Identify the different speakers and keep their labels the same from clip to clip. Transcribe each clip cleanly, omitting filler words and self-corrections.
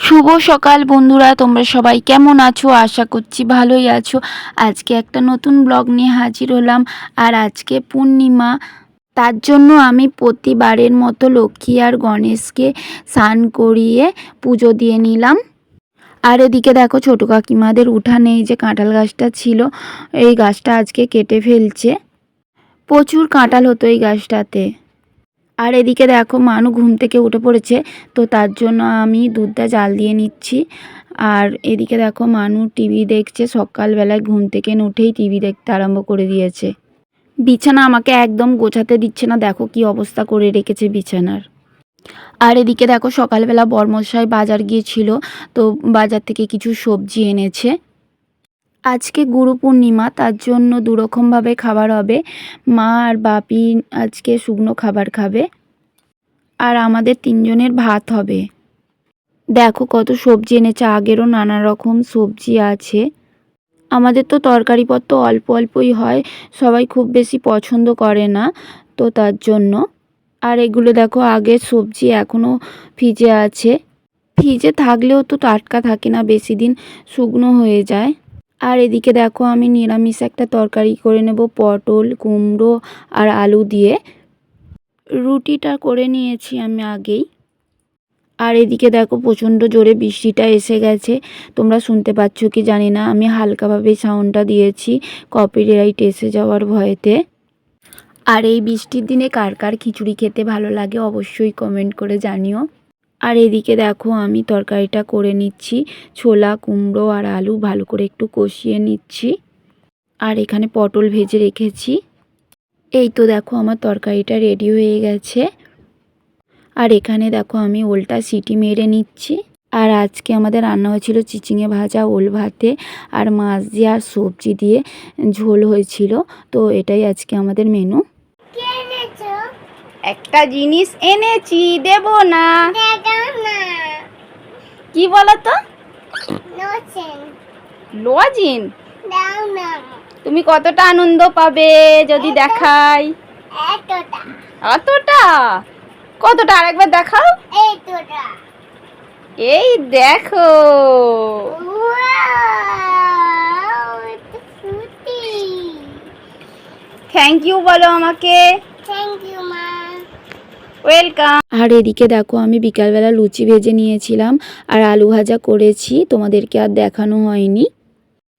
Speaker 1: শুভ সকাল বন্ধুরা, তোমরা সবাই কেমন আছো? আশা করছি ভালোই আছো। আজকে একটা নতুন ব্লগ নিয়ে হাজির হলাম। আর আজকে পূর্ণিমা, তার জন্য আমি প্রতিবারের মতো লক্ষ্মী আর গণেশকে স্নান করিয়ে পুজো দিয়ে নিলাম। আর এদিকে দেখো ছোটো কাকিমাদের উঠানে এই যে কাঁঠাল গাছটা ছিল, এই গাছটা আজকে কেটে ফেলছে। প্রচুর কাঁঠাল হতো এই গাছটাতে। আর এদিকে দেখো মানু ঘুম থেকে উঠে পড়েছে, তো তার জন্য আমি দুধটা জাল দিয়ে নিচ্ছি। আর এদিকে দেখো মানু টিভি দেখছে, সকালবেলায় ঘুম থেকে উঠেই টিভি দেখতে আরম্ভ করে দিয়েছে। বিছানা আমাকে একদম গোছাতে দিচ্ছে না, দেখো কি অবস্থা করে রেখেছে বিছানার। আর এদিকে দেখো সকালবেলা বরমশাই বাজার গিয়েছিল, তো বাজার থেকে কিছু সবজি এনেছে। আজকে গুরু পূর্ণিমা, তার জন্য দুরকমভাবে খাবার হবে। মা আর বাপি আজকে শুকনো খাবার খাবে, আর আমাদের তিনজনের ভাত হবে। দেখো কত সবজি এনেছে, আগেরও নানা রকম সবজি আছে। আমাদের তো তরকারিপত্র অল্প অল্পই হয়, সবাই খুব বেশি পছন্দ করে না, তো তার জন্য। আর এগুলো দেখো আগের সবজি এখনও ফ্রিজে আছে। ফ্রিজে থাকলেও তো টাটকা থাকে না, বেশি দিন শুকনো হয়ে যায়। আর এদিকে দেখো আমি নিরামিষ একটা তরকারি করে নেব, পটল কুমড়ো আর আলু দিয়ে। রুটিটা করে নিয়েছি আমি আগেই। আর এদিকে দেখো প্রচণ্ড জোরে বৃষ্টিটা এসে গেছে, তোমরা শুনতে পাচ্ছ কি জানি না, আমি হালকাভাবে সাউন্ডটা দিয়েছি কপিরাইট এসে যাওয়ার ভয়েতে। আর এই বৃষ্টির দিনে কার কার খিচুড়ি খেতে ভালো লাগে অবশ্যই কমেন্ট করে জানিও। আর এদিকে দেখো আমি তরকারিটা করে নিচ্ছি, ছোলা কুমড়ো আর আলু ভালো করে একটু কষিয়ে নিচ্ছি। আর এখানে পটল ভেজে রেখেছি। এই তো দেখো আমার তরকারিটা রেডি হয়ে গেছে। আর এখানে দেখো আমি ওলটা সিটি মেরে নিচ্ছি। আর আজকে আমাদের রান্না হয়েছিল চিচিঙে ভাজা, ওল ভাতে আর মাছ দিয়ে আর সবজি দিয়ে ঝোল হয়েছিল। তো এটাই আজকে আমাদের মেনু। একটা জিনিস এনেছি, দেব না? কি বলো তো? লজেন? তুমি কতটা আনন্দ পাবে যদি দেখাই? অতটা? কতটা আরেকবার দেখাও। এই দেখো, থ্যাংক ইউ বলো আমাকে। ওয়েলকাম। আর এদিকে দেখো আমি বিকালবেলা লুচি ভেজে নিয়েছিলাম আর আলু ভাজা করেছি, তোমাদেরকে আর দেখানো হয়নি।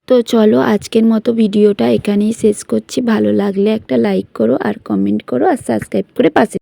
Speaker 1: তো চলো আজকের মতো ভিডিওটা এখানেই শেষ করছি। ভালো লাগলে একটা লাইক করো আর কমেন্ট করো আর সাবস্ক্রাইব করে পাশে